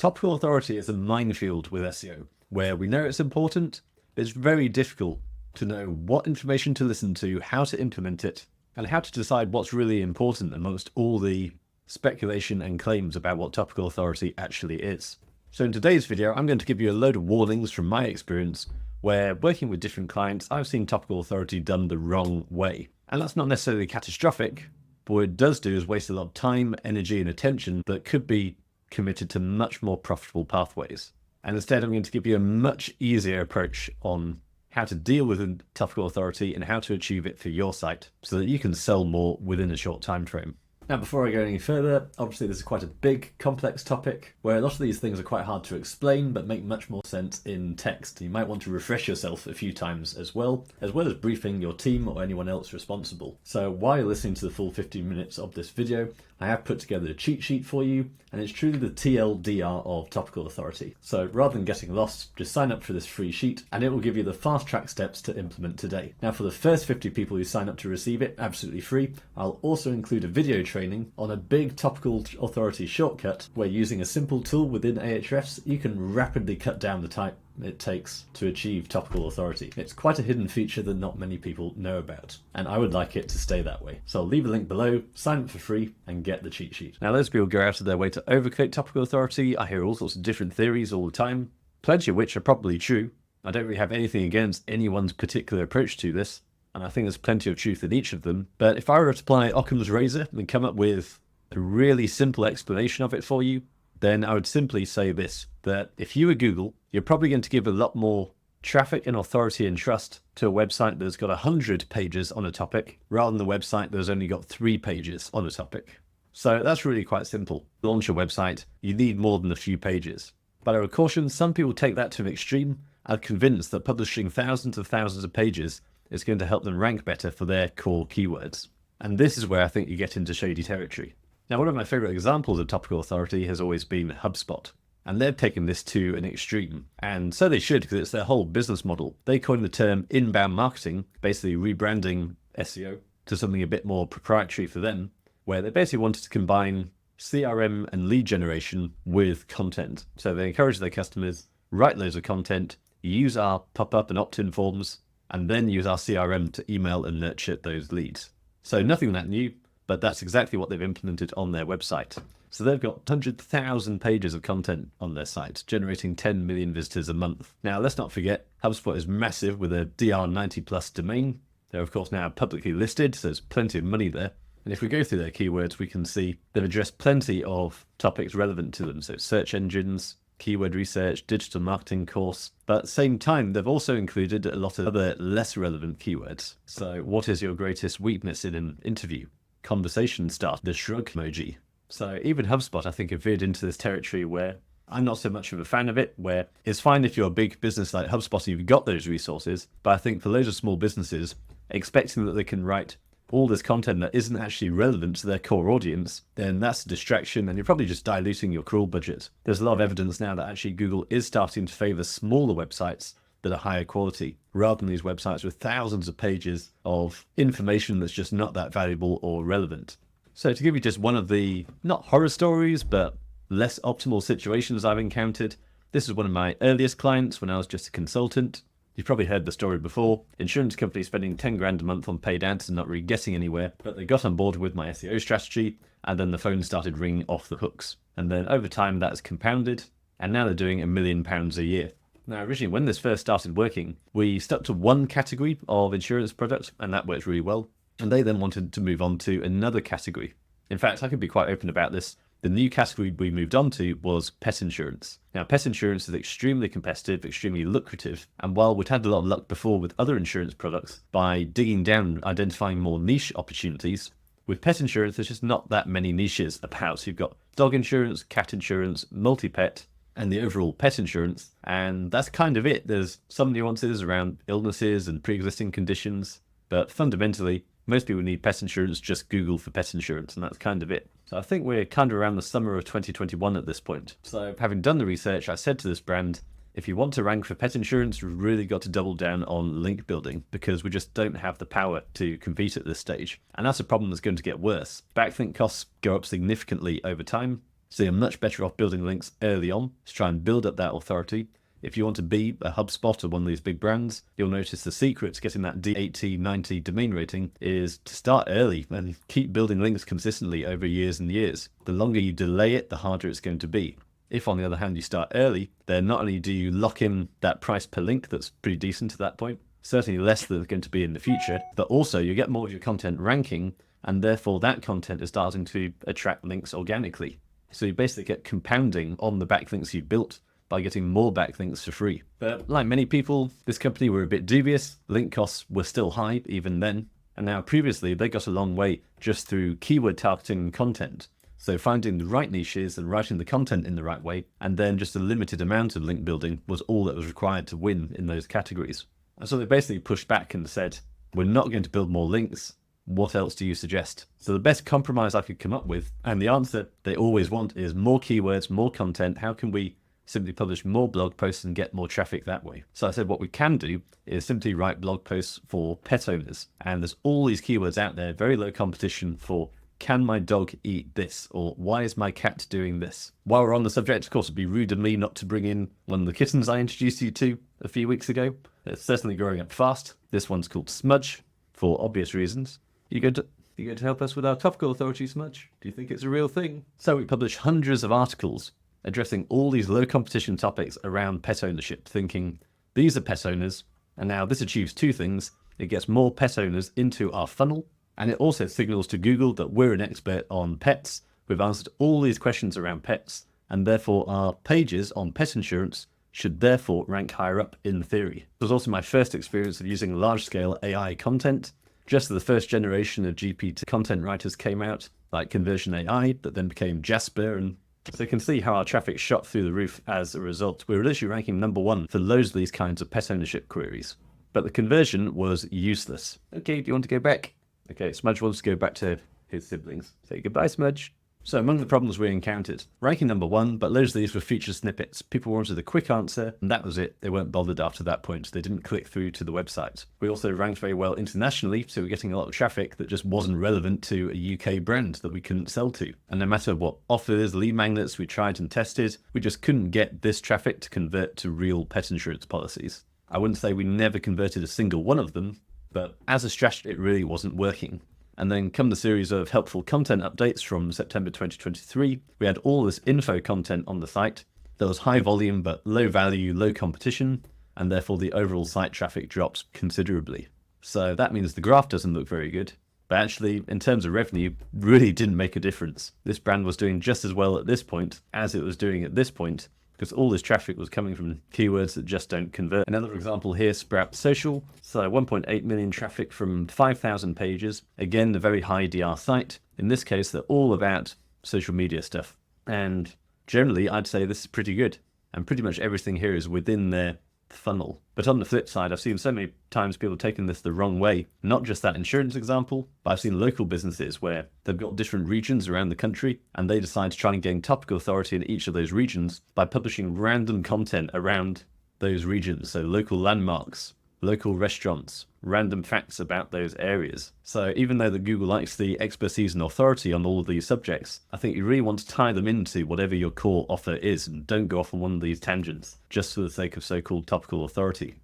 Topical authority is a minefield with SEO, where we know it's important, but it's very difficult to know what information to listen to, how to implement it, and how to decide what's really important amongst all the speculation and claims about what topical authority actually is. So in today's video, I'm going to give you a load of warnings from my experience where working with different clients, I've seen topical authority done the wrong way. And that's not necessarily catastrophic, but what it does do is waste a lot of time, energy, and attention that could be committed to much more profitable pathways. And instead, I'm going to give you a much easier approach on how to deal with topical authority and how to achieve it for your site so that you can sell more within a short time frame. Now, before I go any further, obviously this is quite a big, complex topic where a lot of these things are quite hard to explain, but make much more sense in text. You might want to refresh yourself a few times as well as briefing your team or anyone else responsible. So while you're listening to the full 15 minutes of this video, I have put together a cheat sheet for you, and it's truly the TLDR of topical authority. So rather than getting lost, just sign up for this free sheet and it will give you the fast track steps to implement today. Now, for the first 50 people who sign up to receive it absolutely free, I'll also include a video training on a big topical authority shortcut where, using a simple tool within Ahrefs, you can rapidly cut down the time it takes to achieve topical authority. It's quite a hidden feature that not many people know about, and I would like it to stay that way. So I'll leave a link below, sign up for free, and get the cheat sheet. Now, those people go out of their way to overcreate topical authority. I hear all sorts of different theories all the time, plenty of which are probably true. I don't really have anything against anyone's particular approach to this, and I think there's plenty of truth in each of them. But if I were to apply Occam's razor and come up with a really simple explanation of it for you, then I would simply say this, that if you were Google, you're probably going to give a lot more traffic and authority and trust to a website that's got 100 pages on a topic rather than the website that's only got 3 pages on a topic. So that's really quite simple. To launch a website, you need more than a few pages. But I would caution, some people take that to an extreme and are convinced that publishing thousands of pages is going to help them rank better for their core keywords. And this is where I think you get into shady territory. Now, one of my favorite examples of topical authority has always been HubSpot. And they've taken this to an extreme. And so they should, because it's their whole business model. They coined the term inbound marketing, basically rebranding SEO to something a bit more proprietary for them, where they basically wanted to combine CRM and lead generation with content. So they encourage their customers, write loads of content, use our pop-up and opt-in forms, and then use our CRM to email and nurture those leads. So nothing that new, but that's exactly what they've implemented on their website. So they've got 100,000 pages of content on their site, generating 10 million visitors a month. Now, let's not forget, HubSpot is massive with a DR90 plus domain. They're of course now publicly listed, so there's plenty of money there. And if we go through their keywords, we can see they've addressed plenty of topics relevant to them. So search engines, keyword research, digital marketing course. But at the same time, they've also included a lot of other less relevant keywords. So what is your greatest weakness in an interview? Conversation start, the shrug emoji. So even HubSpot, I think, have veered into this territory where I'm not so much of a fan of it, where it's fine if you're a big business like HubSpot, you've got those resources. But I think for loads of small businesses, expecting that they can write all this content that isn't actually relevant to their core audience, then that's a distraction and you're probably just diluting your crawl budget. There's a lot of evidence now that actually Google is starting to favor smaller websites that are higher quality, rather than these websites with thousands of pages of information that's just not that valuable or relevant. So to give you just one of the, not horror stories, but less optimal situations I've encountered, this is one of my earliest clients when I was just a consultant. You've probably heard the story before. Insurance company spending 10 grand a month on paid ads and not really getting anywhere, but they got on board with my SEO strategy, and then the phone started ringing off the hooks. And then over time that's compounded, and now they're doing £1 million a year. Now, originally, when this first started working, we stuck to one category of insurance product, and that worked really well. And they then wanted to move on to another category. In fact, I can be quite open about this. The new category we moved on to was pet insurance. Now, pet insurance is extremely competitive, extremely lucrative. And while we'd had a lot of luck before with other insurance products, by digging down, identifying more niche opportunities, with pet insurance, there's just not that many niches about. So you've got dog insurance, cat insurance, multi-pet, and the overall pet insurance. And that's kind of it. There's some nuances around illnesses and pre-existing conditions, but fundamentally, most people need pet insurance, just Google for pet insurance, and that's kind of it. So I think we're kind of around the summer of 2021 at this point. So having done the research, I said to this brand, if you want to rank for pet insurance, you've really got to double down on link building, because we just don't have the power to compete at this stage. And that's a problem that's going to get worse. Backlink costs go up significantly over time. So you're much better off building links early on to try and build up that authority. If you want to be a HubSpot or one of these big brands, you'll notice the secret to getting that D80, 90 domain rating is to start early and keep building links consistently over years and years. The longer you delay it, the harder it's going to be. If, on the other hand, you start early, then not only do you lock in that price per link that's pretty decent at that point, certainly less than it's going to be in the future, but also you get more of your content ranking, and therefore that content is starting to attract links organically. So you basically get compounding on the backlinks you built by getting more backlinks for free. But like many people, this company were a bit dubious. Link costs were still high even then. And now previously, they got a long way just through keyword targeting content. So finding the right niches and writing the content in the right way, and then just a limited amount of link building was all that was required to win in those categories. And so they basically pushed back and said, we're not going to build more links. What else do you suggest? So the best compromise I could come up with, and the answer they always want, is more keywords, more content. How can we simply publish more blog posts and get more traffic that way? So I said what we can do is simply write blog posts for pet owners. And there's all these keywords out there, very low competition for can my dog eat this? Or why is my cat doing this? While we're on the subject, of course, it'd be rude of me not to bring in one of the kittens I introduced you to a few weeks ago. It's certainly growing up fast. This one's called Smudge for obvious reasons. You going to help us with our topical authority, Smudge? Do you think it's a real thing? So we publish hundreds of articles addressing all these low competition topics around pet ownership, thinking these are pet owners, and now this achieves two things. It gets more pet owners into our funnel, and it also signals to Google that we're an expert on pets. We've answered all these questions around pets, and therefore our pages on pet insurance should therefore rank higher up in theory. It was also my first experience of using large-scale AI content. Just as the first generation of GPT content writers came out, like Conversion AI, that then became Jasper, and so you can see how our traffic shot through the roof as a result. We were literally ranking #1 for loads of these kinds of pet ownership queries. But the conversion was useless. Okay, do you want to go back? Okay, Smudge wants to go back to his siblings. Say goodbye, Smudge. So among the problems we encountered, ranking #1, but loads of these were feature snippets. People wanted a quick answer, and that was it. They weren't bothered after that point. They didn't click through to the website. We also ranked very well internationally, so we're getting a lot of traffic that just wasn't relevant to a UK brand that we couldn't sell to. And no matter what offers, lead magnets we tried and tested, we just couldn't get this traffic to convert to real pet insurance policies. I wouldn't say we never converted a single one of them, but as a strategy, it really wasn't working. And then come the series of helpful content updates from September 2023, we had all this info content on the site. There was high volume, but low value, low competition, and therefore the overall site traffic drops considerably. So that means the graph doesn't look very good, but actually in terms of revenue, really didn't make a difference. This brand was doing just as well at this point as it was doing at this point, because all this traffic was coming from keywords that just don't convert. Another example here, Sprout Social. So 1.8 million traffic from 5,000 pages. Again, a very high DR site. In this case, they're all about social media stuff. And generally, I'd say this is pretty good. And pretty much everything here is within their funnel. But on the flip side, I've seen so many times people taking this the wrong way. Not just that insurance example, but I've seen local businesses where they've got different regions around the country and they decide to try and gain topical authority in each of those regions by publishing random content around those regions. So local landmarks, local restaurants, random facts about those areas. So even though the Google likes the expertise and authority on all of these subjects, I think you really want to tie them into whatever your core offer is and don't go off on one of these tangents just for the sake of so-called topical authority.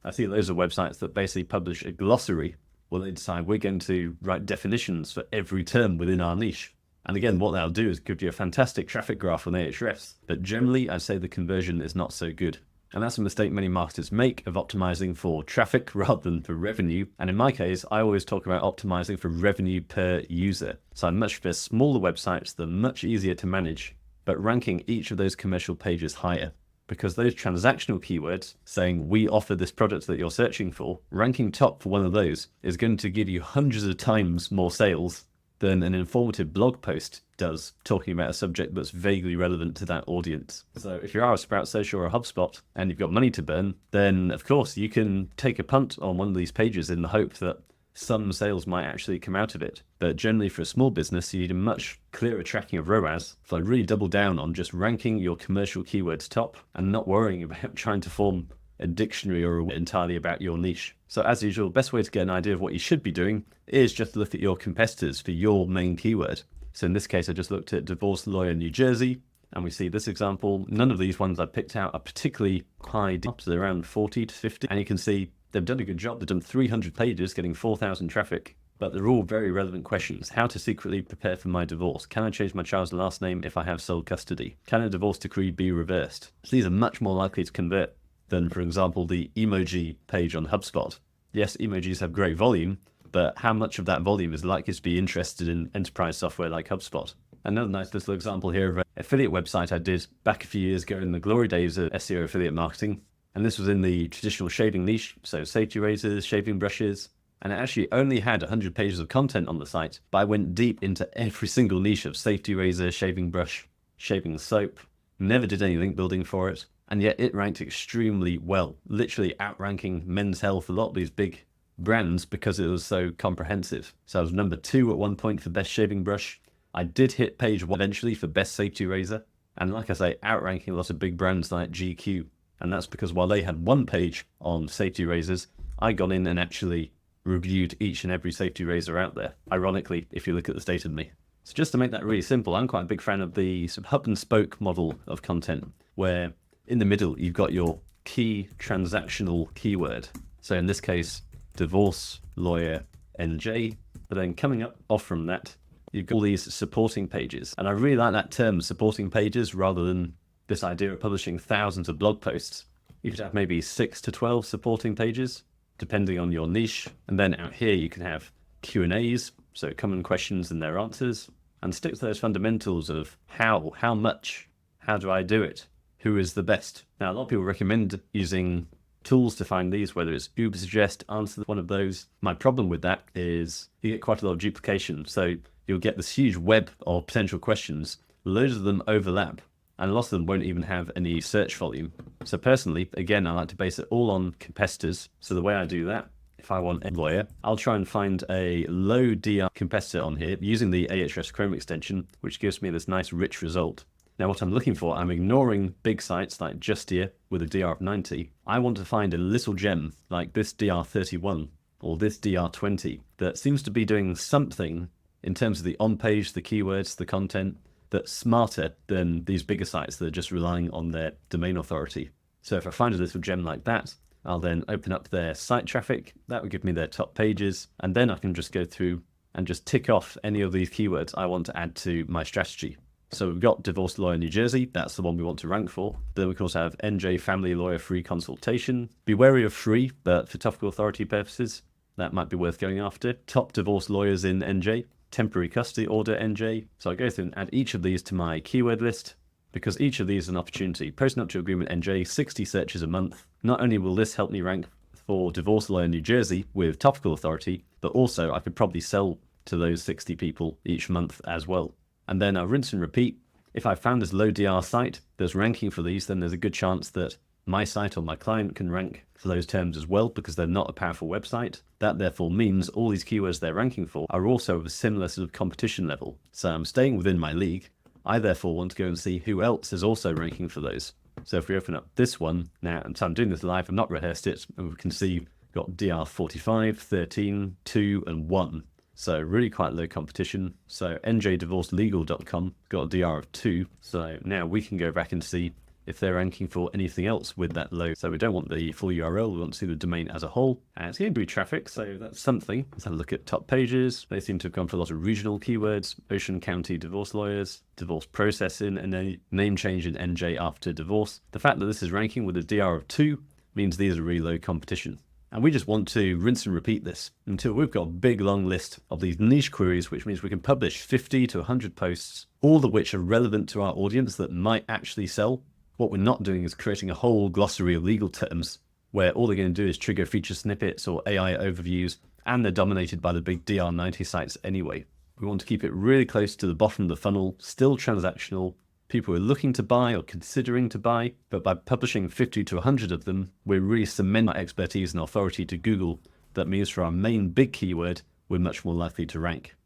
I see loads of websites that basically publish a glossary where they decide we're going to write definitions for every term within our niche. And again, what that'll do is give you a fantastic traffic graph on Ahrefs, but generally I'd say the conversion is not so good. And that's a mistake many marketers make of optimizing for traffic rather than for revenue. And in my case, I always talk about optimizing for revenue per user. So I much prefer smaller websites that are much easier to manage, but ranking each of those commercial pages higher. Because those transactional keywords saying we offer this product that you're searching for, ranking top for one of those is going to give you hundreds of times more sales than an informative blog post does, talking about a subject that's vaguely relevant to that audience. So if you are a Sprout Social or a HubSpot and you've got money to burn, then of course you can take a punt on one of these pages in the hope that some sales might actually come out of it. But generally for a small business, you need a much clearer tracking of ROAS. So I'd really double down on just ranking your commercial keywords top and not worrying about trying to form a dictionary or entirely about your niche. So as usual, best way to get an idea of what you should be doing is just to look at your competitors for your main keyword. So in this case, I just looked at divorce lawyer New Jersey, and we see this example. None of these ones I picked out are particularly high, so around 40 to 50. And you can see they've done a good job. They've done 300 pages, getting 4,000 traffic. But they're all very relevant questions. How to secretly prepare for my divorce? Can I change my child's last name if I have sole custody? Can a divorce decree be reversed? So these are much more likely to convert than, for example, the emoji page on HubSpot. Yes, emojis have great volume, but how much of that volume is likely to be interested in enterprise software like HubSpot? Another nice little example here of an affiliate website I did back a few years ago in the glory days of SEO affiliate marketing. And this was in the traditional shaving niche, so safety razors, shaving brushes. And it actually only had 100 pages of content on the site, but I went deep into every single niche of safety razor, shaving brush, shaving soap. Never did any link building for it. And yet it ranked extremely well, literally outranking Men's Health, a lot of these big brands, because it was so comprehensive. So I was number 2 at one point for best shaving brush. I did hit page 1 eventually for best safety razor. And like I say, outranking a lot of big brands like GQ. And that's because while they had one page on safety razors, I got in and actually reviewed each and every safety razor out there. Ironically, if you look at the state of me. So just to make that really simple, I'm quite a big fan of the sort of hub and spoke model of content, where in the middle, you've got your key transactional keyword. So in this case, divorce lawyer NJ. But then coming up off from that, you've got all these supporting pages. And I really like that term, supporting pages, rather than this idea of publishing thousands of blog posts. You could have maybe 6 to 12 supporting pages, depending on your niche. And then out here, you can have Q&As, so common questions and their answers, and stick to those fundamentals of how much, how do I do it? Who is the best? Now, a lot of people recommend using tools to find these, whether it's Ubersuggest, Answer, one of those. My problem with that is you get quite a lot of duplication. So you'll get this huge web of potential questions. Loads of them overlap, and a lot of them won't even have any search volume. So personally, again, I like to base it all on competitors. So the way I do that, if I want a lawyer, I'll try and find a low DR competitor on here using the Ahrefs Chrome extension, which gives me this nice rich result. Now what I'm looking for, I'm ignoring big sites like Justia with a DR of 90. I want to find a little gem like this DR31 or this DR20 that seems to be doing something in terms of the on-page, the keywords, the content, that's smarter than these bigger sites that are just relying on their domain authority. So if I find a little gem like that, I'll then open up their site traffic. That would give me their top pages. And then I can just go through and just tick off any of these keywords I want to add to my strategy. So we've got divorce lawyer New Jersey. That's the one we want to rank for. Then we can also have NJ family lawyer free consultation. Be wary of free, but for topical authority purposes, that might be worth going after. Top divorce lawyers in NJ. Temporary custody order NJ. So I go through and add each of these to my keyword list, because each of these is an opportunity. Post-nuptial agreement NJ, 60 searches a month. Not only will this help me rank for divorce lawyer New Jersey with topical authority, but also I could probably sell to those 60 people each month as well. And then I'll rinse and repeat. If I found this low DR site that's ranking for these, then there's a good chance that my site or my client can rank for those terms as well, because they're not a powerful website. That therefore means all these keywords they're ranking for are also of a similar sort of competition level. So I'm staying within my league. I therefore want to go and see who else is also ranking for those. So if we open up this one now, and so I'm doing this live, I've not rehearsed it, and we can see we've got DR 45, 13, 2, and 1. So really quite low competition. So njdivorcelegal.com got a DR of 2. So now we can go back and see if they're ranking for anything else with that low. So we don't want the full URL, we want to see the domain as a whole. And it's going to be traffic, so that's something. Let's have a look at top pages. They seem to have gone for a lot of regional keywords. Ocean County divorce lawyers, divorce processing, and a name change in NJ after divorce. The fact that this is ranking with a DR of 2 means these are really low competition. And we just want to rinse and repeat this until we've got a big long list of these niche queries, which means we can publish 50 to 100 posts, all of which are relevant to our audience that might actually sell. What we're not doing is creating a whole glossary of legal terms where all they're going to do is trigger feature snippets or AI overviews, and they're dominated by the big DR90 sites anyway. We want to keep it really close to the bottom of the funnel, still transactional. People are looking to buy or considering to buy, but by publishing 50 to 100 of them, we're really cementing our expertise and authority to Google. That means for our main big keyword, we're much more likely to rank.